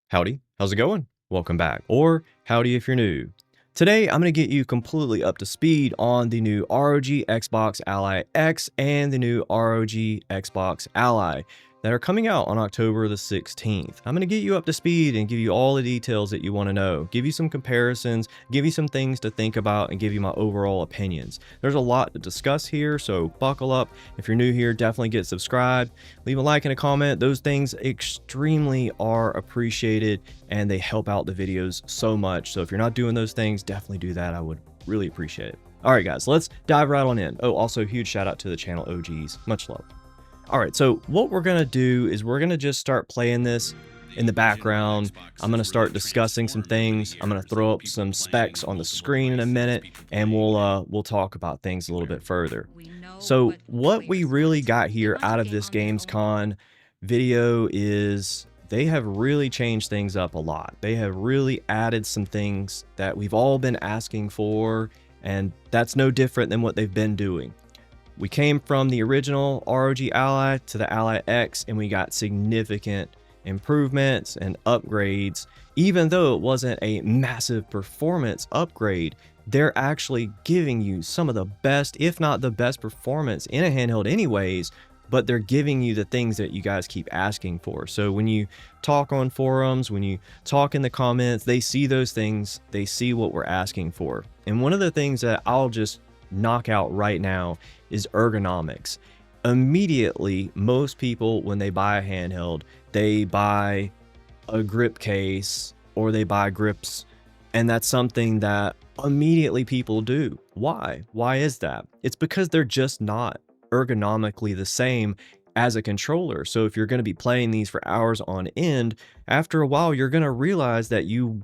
Howdy, how's it going? Welcome back, or howdy if you're new. Today, I'm going to get you completely up to speed on the new ROG Xbox Ally X and the new ROG Xbox Ally that are coming out on October the 16th. I'm going to get you up to speed and give you all the details that you want to know, give you some comparisons, give you some things to think about, and give you my overall opinions. There's a lot to discuss here, so buckle up. If you're new here, definitely get subscribed, leave a like and a comment. Those things extremely are appreciated and they help out the videos so much. So if you're not doing those things, definitely do that. I would really appreciate it. All right, guys, let's dive right on in. Oh, also huge shout out to the channel OGs. Much love. All right, so what we're going to do is we're going to just start playing this in the background. I'm going to start discussing some things. I'm going to throw up some specs on the screen in a minute, and we'll talk about things a little bit further. So what we really got here out of this Gamescom video is they have really changed things up a lot. They have really added some things that we've all been asking for, and that's no different than what they've been doing. We came from the original ROG Ally to the Ally X, and we got significant improvements and upgrades. Even though it wasn't a massive performance upgrade, they're actually giving you some of the best, if not the best performance in a handheld anyways, but they're giving you the things that you guys keep asking for. So when you talk on forums, when you talk in the comments, they see those things, they see what we're asking for. And one of the things that I'll just knock out right now is ergonomics. Immediately, most people, when they buy a handheld, they buy a grip case or they buy grips, and that's something that immediately people do. Why is that? It's because they're just not ergonomically the same as a controller. So if you're going to be playing these for hours on end, after a while you're going to realize that you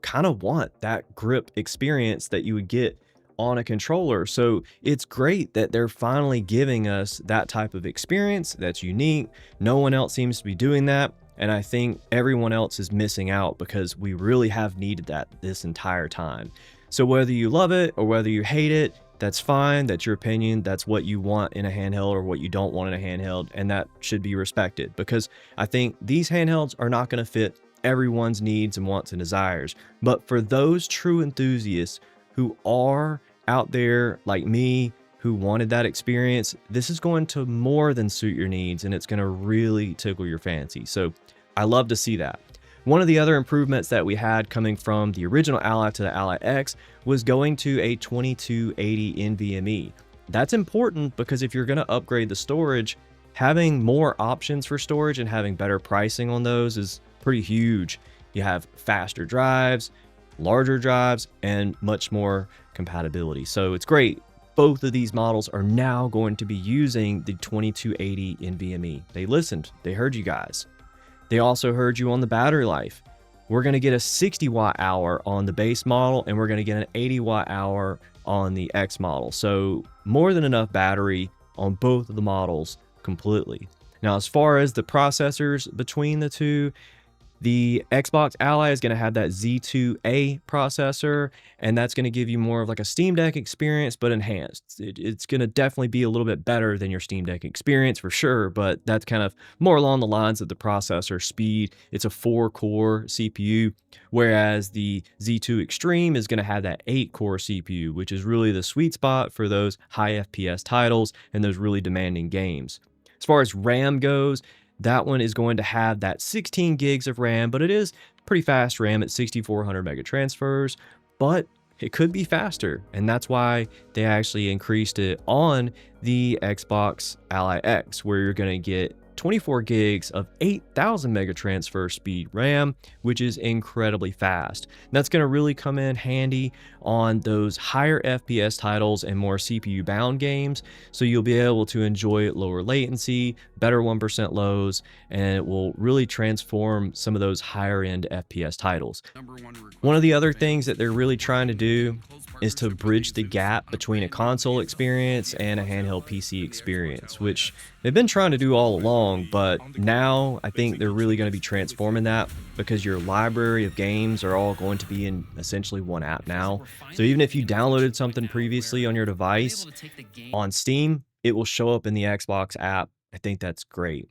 kind of want that grip experience that you would get on a controller. So it's great that they're finally giving us that type of experience that's unique. No one else seems to be doing that, and I think everyone else is missing out because we really have needed that this entire time. So whether you love it or whether you hate it, that's fine. That's your opinion. That's what you want in a handheld or what you don't want in a handheld, and that should be respected, because I think these handhelds are not going to fit everyone's needs and wants and desires. But for those true enthusiasts who are out there like me, who wanted that experience, this is going to more than suit your needs, and it's going to really tickle your fancy. So I love to see that. One of the other improvements that we had coming from the original Ally to the Ally X was going to a 2280 NVMe. That's important because if you're going to upgrade the storage, having more options for storage and having better pricing on those is pretty huge. You have faster drives, larger drives, and much more compatibility. So it's great. Both of these models are now going to be using the 2280 NVMe. They listened, they heard you guys. They also heard you on the battery life. We're going to get a 60 watt hour on the base model, and we're going to get an 80 watt hour on the X model. So more than enough battery on both of the models completely. Now, as far as the processors between the two, the Xbox Ally is going to have that Z2A processor, and that's going to give you more of like a Steam Deck experience, but enhanced. It's going to definitely be a little bit better than your Steam Deck experience for sure, but that's kind of more along the lines of the processor speed. It's a 4-core CPU, whereas the Z2 Extreme is going to have that 8-core CPU, which is really the sweet spot for those high FPS titles and those really demanding games. As far as RAM goes, that one is going to have that 16 gigs of RAM, but it is pretty fast RAM at 6400 mega transfers, but it could be faster. And that's why they actually increased it on the Xbox Ally X, where you're going to get 24 gigs of 8000 mega transfer speed RAM, which is incredibly fast. And that's going to really come in handy on those higher FPS titles and more CPU bound games. So you'll be able to enjoy lower latency, better 1% lows, and it will really transform some of those higher end FPS titles. One of the other things that they're really trying to do is to bridge the gap between a console experience and a handheld PC experience, which they've been trying to do all along, but now I think they're really going to be transforming that, because your library of games are all going to be in essentially one app now. So even if you downloaded something previously on your device on Steam, it will show up in the Xbox app. I think that's great.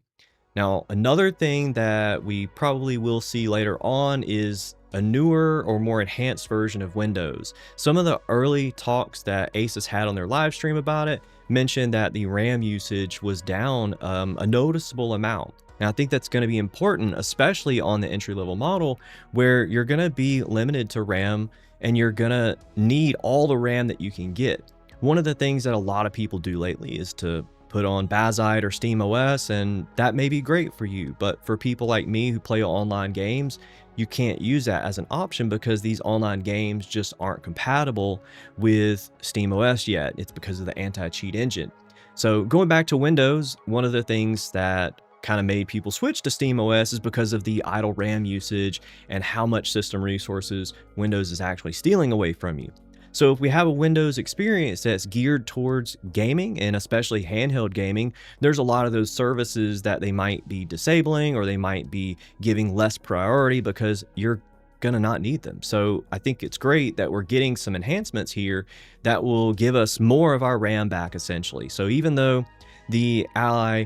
Now, another thing that we probably will see later on is a newer or more enhanced version of Windows. Some of the early talks that Asus had on their live stream about it mentioned that the RAM usage was down a noticeable amount. Now, I think that's going to be important, especially on the entry level model where you're going to be limited to RAM and you're going to need all the RAM that you can get. One of the things that a lot of people do lately is to put on Bazite or SteamOS, and that may be great for you. But for people like me who play online games, you can't use that as an option because these online games just aren't compatible with SteamOS yet. It's because of the anti-cheat engine. So going back to Windows, one of the things that kind of made people switch to SteamOS is because of the idle RAM usage and how much system resources Windows is actually stealing away from you. So if we have a Windows experience that's geared towards gaming and especially handheld gaming, there's a lot of those services that they might be disabling or they might be giving less priority because you're gonna not need them. So I think it's great that we're getting some enhancements here that will give us more of our RAM back essentially. So even though the Ally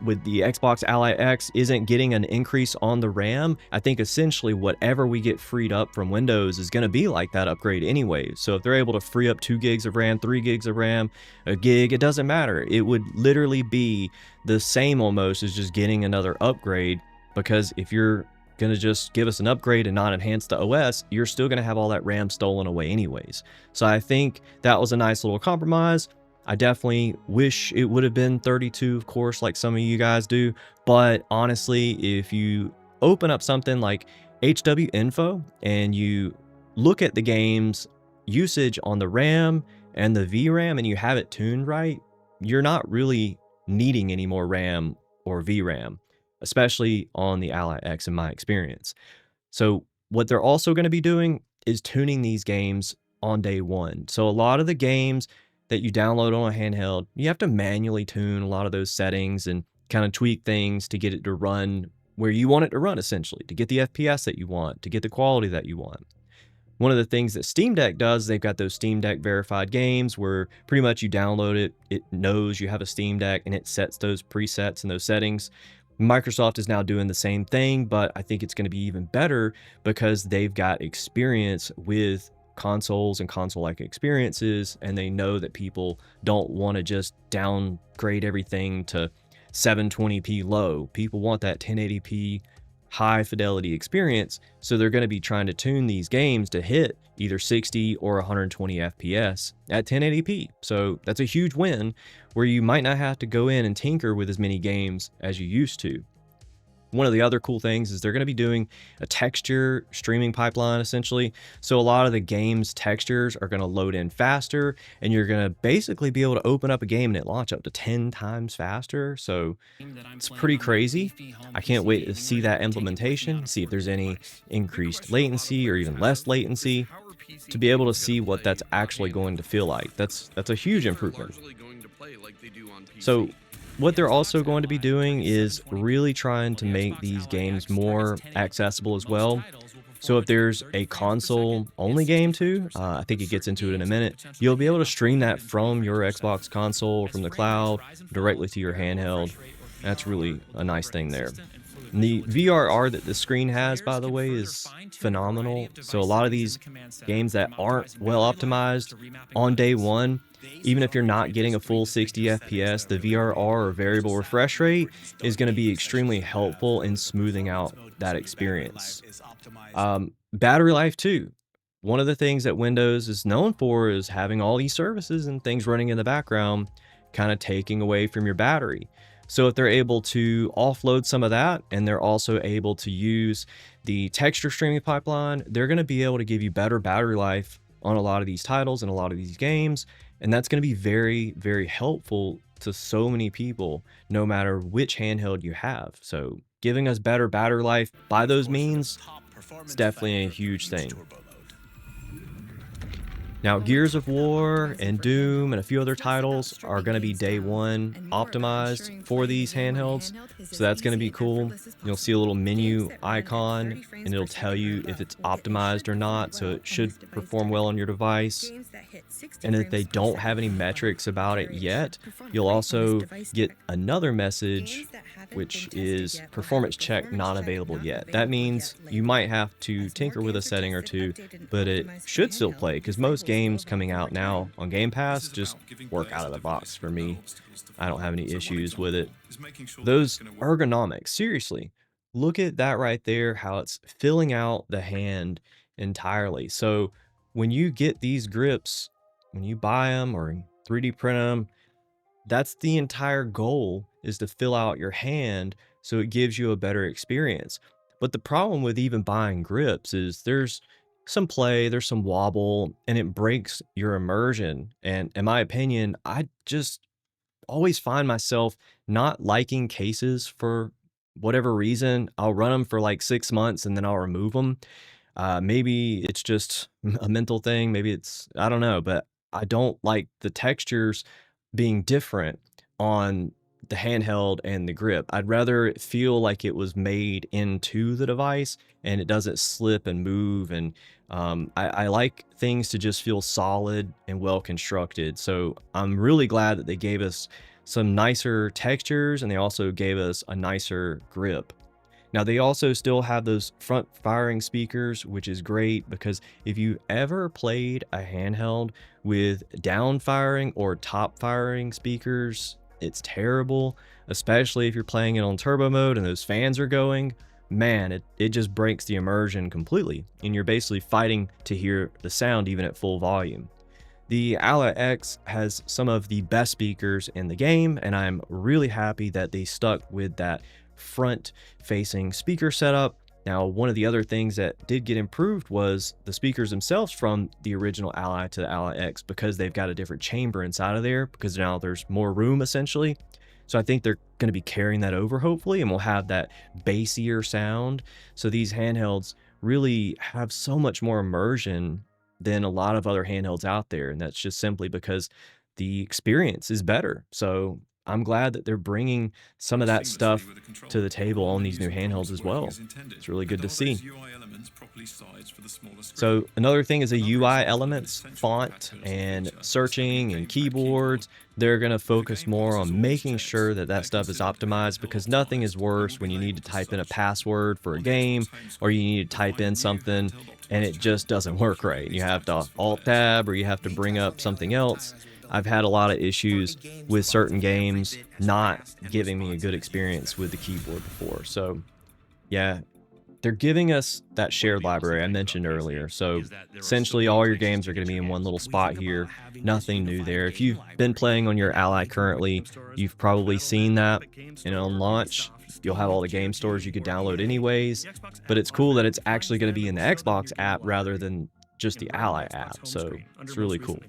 with the Xbox Ally X isn't getting an increase on the RAM, I think essentially whatever we get freed up from Windows is going to be like that upgrade anyway. So if they're able to free up 2 gigs of RAM, 3 gigs of RAM, a gig, it doesn't matter. It would literally be the same almost as just getting another upgrade, because if you're going to just give us an upgrade and not enhance the OS, you're still going to have all that RAM stolen away anyways. So I think that was a nice little compromise. I definitely wish it would have been 32, of course, like some of you guys do. But honestly, if you open up something like HW Info and you look at the game's usage on the RAM and the VRAM and you have it tuned right, you're not really needing any more RAM or VRAM, especially on the Ally X in my experience. So what they're also going to be doing is tuning these games on day one. So a lot of the games that you download on a handheld, you have to manually tune a lot of those settings and kind of tweak things to get it to run where you want it to run, essentially, to get the FPS that you want, to get the quality that you want. One of the things that Steam Deck does, they've got those Steam Deck verified games where pretty much you download it, it knows you have a Steam Deck and it sets those presets and those settings. Microsoft is now doing the same thing, but I think it's going to be even better because they've got experience with consoles and console-like experiences, and they know that people don't want to just downgrade everything to 720p low. People want that 1080p high fidelity experience, so they're going to be trying to tune these games to hit either 60 or 120 FPS at 1080p. So that's a huge win where you might not have to go in and tinker with as many games as you used to. One of the other cool things is they're going to be doing a texture streaming pipeline essentially. So a lot of the game's textures are going to load in faster, and you're going to basically be able to open up a game and it launch up to 10 times faster. So it's pretty crazy. I can't wait to see that implementation, see if there's any increased latency or even less latency, to be able to see what that's actually going to feel like. That's a huge improvement. So what they're also going to be doing is really trying to make these games more accessible as well. So if there's a console only game too, I think it gets into it in a minute, you'll be able to stream that from your Xbox console or from the cloud directly to your handheld. That's really a nice thing there. And the VRR that the screen has, by the way, is phenomenal. So a lot of these games that aren't well optimized on day one, even if you're not getting a full 60 FPS, the VRR or variable refresh rate is going to be extremely helpful in smoothing out that experience. Battery life too. One of the things that Windows is known for is having all these services and things running in the background, kind of taking away from your battery. So if they're able to offload some of that, and they're also able to use the texture streaming pipeline, they're going to be able to give you better battery life on a lot of these titles and a lot of these games. And that's going to be very, very helpful to so many people, no matter which handheld you have. So giving us better battery life by those means, it's definitely a huge thing. Now, Gears of War and Doom and a few other titles are going to be day one optimized for these handhelds, so that's going to be cool. You'll see a little menu icon, and it'll tell you if it's optimized or not, so it should perform well on your device. And if they don't have any metrics about it yet, you'll also get another message which is performance check not available yet. That means you might have to tinker with a setting or two, but it should still play because most games coming out now on Game Pass just work out of the box for me. I don't have any issues with it. Those ergonomics, seriously, look at that right there, how it's filling out the hand entirely. So when you get these grips, when you buy them or 3D print them, that's the entire goal, is to fill out your hand so it gives you a better experience. But the problem with even buying grips is there's some play, there's some wobble, and it breaks your immersion. And in my opinion, I just always find myself not liking cases for whatever reason. I'll run them for like 6 months and then I'll remove them. Maybe it's just a mental thing. Maybe it's, I don't know, but I don't like the textures being different on the handheld and the grip. I'd rather it feel like it was made into the device and it doesn't slip and move. And I like things to just feel solid and well constructed. So I'm really glad that they gave us some nicer textures and they also gave us a nicer grip. Now, they also still have those front firing speakers, which is great because if you ever played a handheld with down firing or top firing speakers, it's terrible, especially if you're playing it on turbo mode and those fans are going. Man, it just breaks the immersion completely, and you're basically fighting to hear the sound even at full volume. The Ally X has some of the best speakers in the game, and I'm really happy that they stuck with that front-facing speaker setup. Now, one of the other things that did get improved was the speakers themselves from the original Ally to the Ally X, because they've got a different chamber inside of there, because now there's more room essentially. So I think they're going to be carrying that over hopefully, and we'll have that bassier sound. So these handhelds really have so much more immersion than a lot of other handhelds out there, and that's just simply because the experience is better. So I'm glad that they're bringing some of that stuff to the table on these new handhelds as well. It's really good to see. So another thing is the UI elements, font and searching and keyboards. They're going to focus more on making sure that that stuff is optimized, because nothing is worse when you need to type in a password for a game or you need to type in something and it just doesn't work right. You have to alt tab or you have to bring up something else. I've had a lot of issues with certain games not giving me a good experience with the keyboard before. So yeah, they're giving us that shared library I mentioned earlier. So essentially all your games are going to be in one little spot here. Nothing new there. If you've been playing on your Ally currently, you've probably seen that. And on launch, you'll have all the game stores you could download anyways. But it's cool that it's actually going to be in the Xbox app rather than just the Ally app. So it's really cool.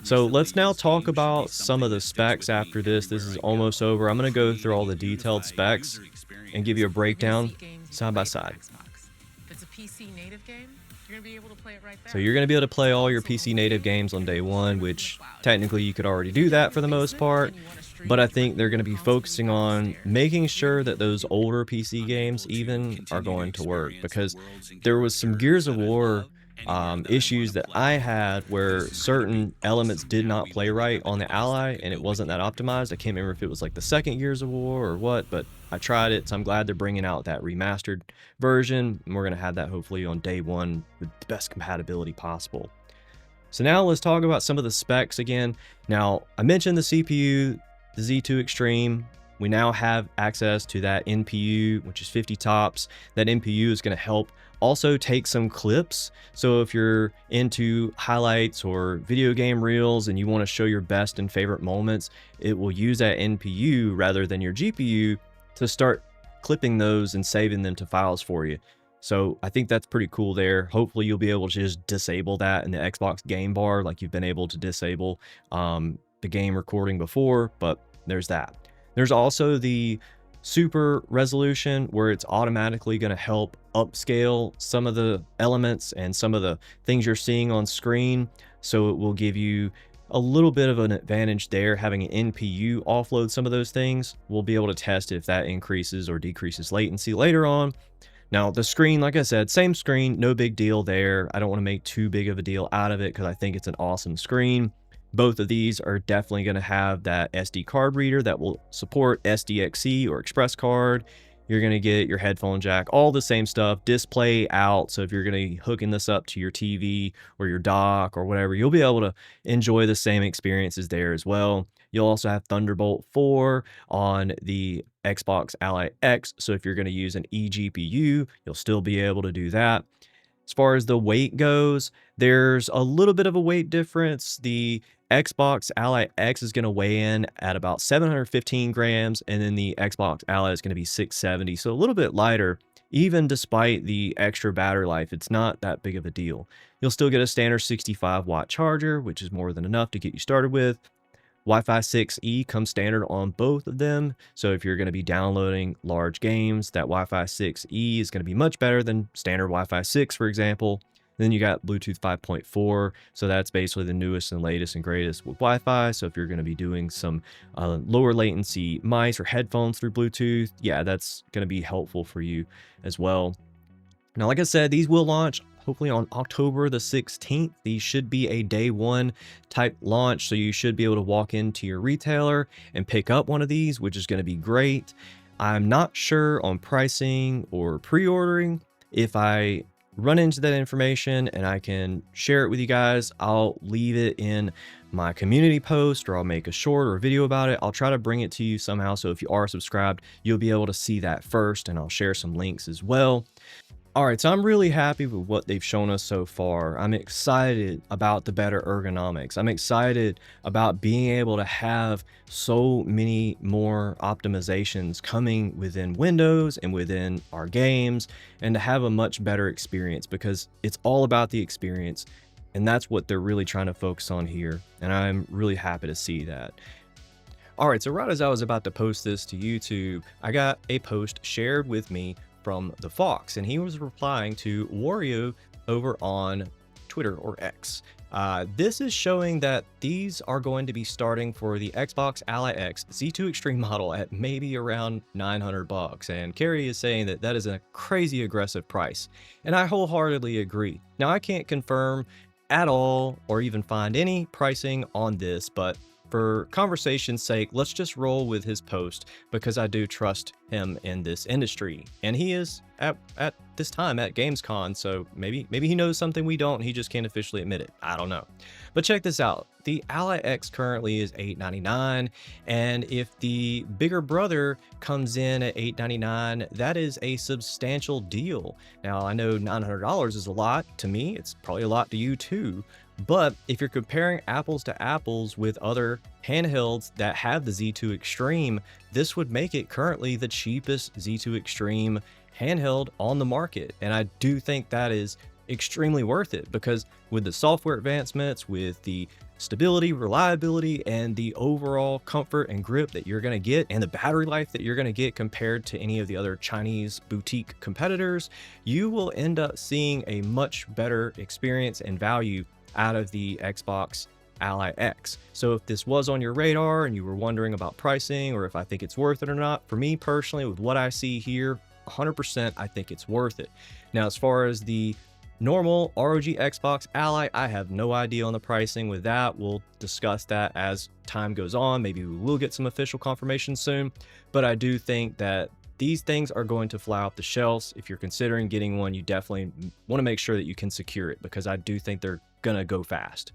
So let's now talk about some of the specs after this. This is almost over. I'm going to go through all the detailed specs and give you a breakdown side by side. So you're going to be able to play all your PC native games on day one, which technically you could already do that for the most part. But I think they're going to be focusing on making sure that those older PC games even are going to work, because there was some Gears of War issues that I had where certain elements did not play right on the Ally and it wasn't that optimized. I can't remember if it was like the second Gears of War or what, but I tried it, so I'm glad they're bringing out that remastered version, and we're going to have that hopefully on day one with the best compatibility possible. So now let's talk about some of the specs again. Now, I mentioned the CPU, the Z2 Extreme. We now have access to that NPU, which is 50 tops. That NPU is going to help also take some clips. So if you're into highlights or video game reels and you want to show your best and favorite moments, it will use that NPU rather than your GPU to start clipping those and saving them to files for you. So I think that's pretty cool there. Hopefully you'll be able to just disable that in the Xbox game bar like you've been able to disable the game recording before, but there's that. There's also the super resolution, where it's automatically going to help upscale some of the elements and some of the things you're seeing on screen. So it will give you a little bit of an advantage there, having an NPU offload some of those things. We'll be able to test if that increases or decreases latency later on. Now, the screen, like I said, same screen, no big deal there. I don't want to make too big of a deal out of it because I think it's an awesome screen. Both of these are definitely going to have that SD card reader that will support SDXC or Express card. You're going to get your headphone jack, all the same stuff, display out. So if you're going to be hooking this up to your TV or your dock or whatever, you'll be able to enjoy the same experiences there as well. You'll also have Thunderbolt 4 on the Xbox Ally X. So if you're going to use an eGPU, you'll still be able to do that. As far as the weight goes, there's a little bit of a weight difference. The Xbox Ally X is going to weigh in at about 715 grams, and then the Xbox Ally is going to be 670, so a little bit lighter. Even despite the extra battery life, it's not that big of a deal. You'll still get a standard 65-watt charger, which is more than enough to get you started with. Wi-Fi 6E comes standard on both of them, so if you're going to be downloading large games, that Wi-Fi 6E is going to be much better than standard Wi-Fi 6, for example. Then you got Bluetooth 5.4, so that's basically the newest and latest and greatest with Wi-Fi. So if you're going to be doing some lower latency mice or headphones through Bluetooth, yeah, that's going to be helpful for you as well. Now, like I said, these will launch hopefully on October the 16th. These should be a day one type launch, so you should be able to walk into your retailer and pick up one of these, which is going to be great. I'm not sure on pricing or pre-ordering. If I run into that information and I can share it with you guys, I'll leave it in my community post, or I'll make a short or a video about it. I'll try to bring it to you somehow, so if you are subscribed, you'll be able to see that first, and I'll share some links as well. All right, so I'm really happy with what they've shown us so far. I'm excited about the better ergonomics. I'm excited about being able to have so many more optimizations coming within Windows and within our games, and to have a much better experience, because it's all about the experience, and that's what they're really trying to focus on here, and I'm really happy to see that. All right, so right as I was about to post this to YouTube, I got a post shared with me from the Fox, and he was replying to Wario over on Twitter or X. This is showing that these are going to be starting for the Xbox Ally X Z2 Extreme model at maybe around $900, and Kerry is saying that that is a crazy aggressive price, and I wholeheartedly agree. Now, I can't confirm at all or even find any pricing on this, but for conversation's sake, let's just roll with his post, because I do trust him in this industry, and he is at this time at Gamescom, so maybe he knows something we don't, he just can't officially admit it. I don't know. But check this out. The Ally X currently is $899, and if the bigger brother comes in at $899, that is a substantial deal. Now, I know $900 is a lot to me, it's probably a lot to you too, but if you're comparing apples to apples with other handhelds that have the Z2 Extreme, this would make it currently the cheapest Z2 Extreme handheld on the market. And I do think that is extremely worth it, because with the software advancements, with the stability, reliability, and the overall comfort and grip that you're going to get, and the battery life that you're going to get compared to any of the other Chinese boutique competitors, you will end up seeing a much better experience and value out of the Xbox Ally X. So if this was on your radar and you were wondering about pricing, or if I think it's worth it or not, for me personally, with what I see here, 100% I think it's worth it. Now, as far as the normal ROG Xbox Ally, I have no idea on the pricing with that. We'll discuss that as time goes on. Maybe we will get some official confirmation soon, but I do think that these things are going to fly off the shelves. If you're considering getting one, you definitely want to make sure that you can secure it, because I do think they're gonna go fast.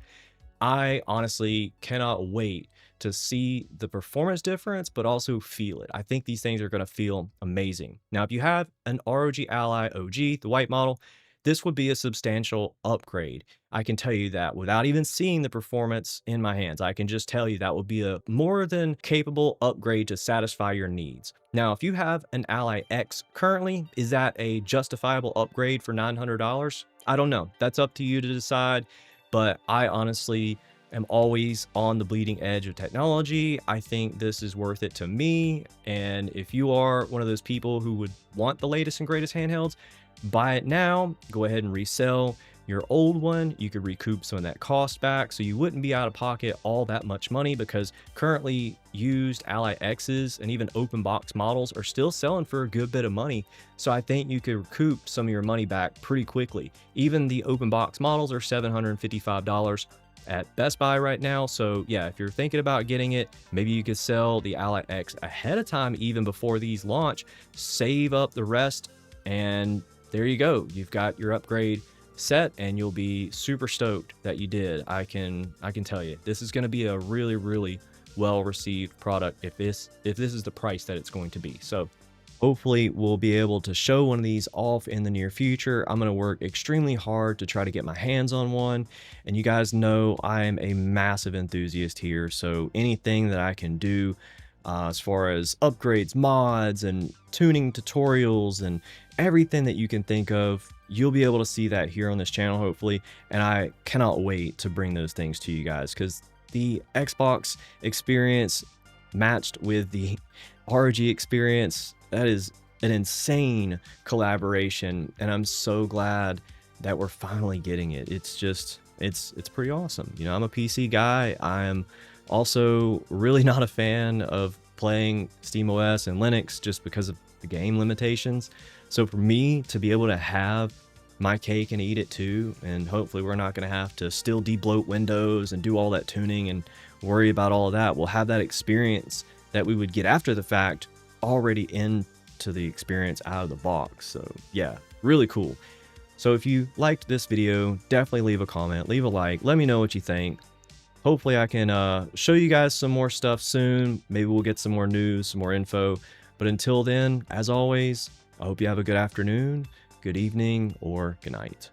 I honestly cannot wait to see the performance difference, but also feel it. I think these things are gonna feel amazing. Now, if you have an ROG Ally OG, the white model, this would be a substantial upgrade. I can tell you that without even seeing the performance in my hands. I can just tell you that would be a more than capable upgrade to satisfy your needs. Now, if you have an Ally X currently, is that a justifiable upgrade for $900? I don't know. That's up to you to decide, but I honestly am always on the bleeding edge of technology. I think this is worth it to me, and if you are one of those people who would want the latest and greatest handhelds, buy it now, go ahead and resell your old one. You could recoup some of that cost back, so you wouldn't be out of pocket all that much money, because currently used Ally X's and even open box models are still selling for a good bit of money. So I think you could recoup some of your money back pretty quickly. Even the open box models are $755 at Best Buy right now. So yeah, if you're thinking about getting it, maybe you could sell the Ally X ahead of time, even before these launch, save up the rest, and there you go. You've got your upgrade set and you'll be super stoked that you did. I can tell you, this is going to be a really, really well received product if this is the price that it's going to be. So hopefully we'll be able to show one of these off in the near future. I'm going to work extremely hard to try to get my hands on one. And you guys know I am a massive enthusiast here. So anything that I can do as far as upgrades, mods, and tuning tutorials, and everything that you can think of, you'll be able to see that here on this channel, hopefully. And I cannot wait to bring those things to you guys, because the Xbox experience matched with the ROG experience, that is an insane collaboration, and I'm so glad that we're finally getting it. It's just, it's pretty awesome. You know, I'm a PC guy. I'm also really not a fan of playing SteamOS and Linux just because of the game limitations. So for me to be able to have my cake and eat it too, and hopefully we're not going to have to still debloat Windows and do all that tuning and worry about all of that. We'll have that experience that we would get after the fact already into the experience out of the box. So yeah, really cool. So if you liked this video, definitely leave a comment, leave a like, let me know what you think. Hopefully I can show you guys some more stuff soon. Maybe we'll get some more news, some more info. But until then, as always, I hope you have a good afternoon, good evening, or good night.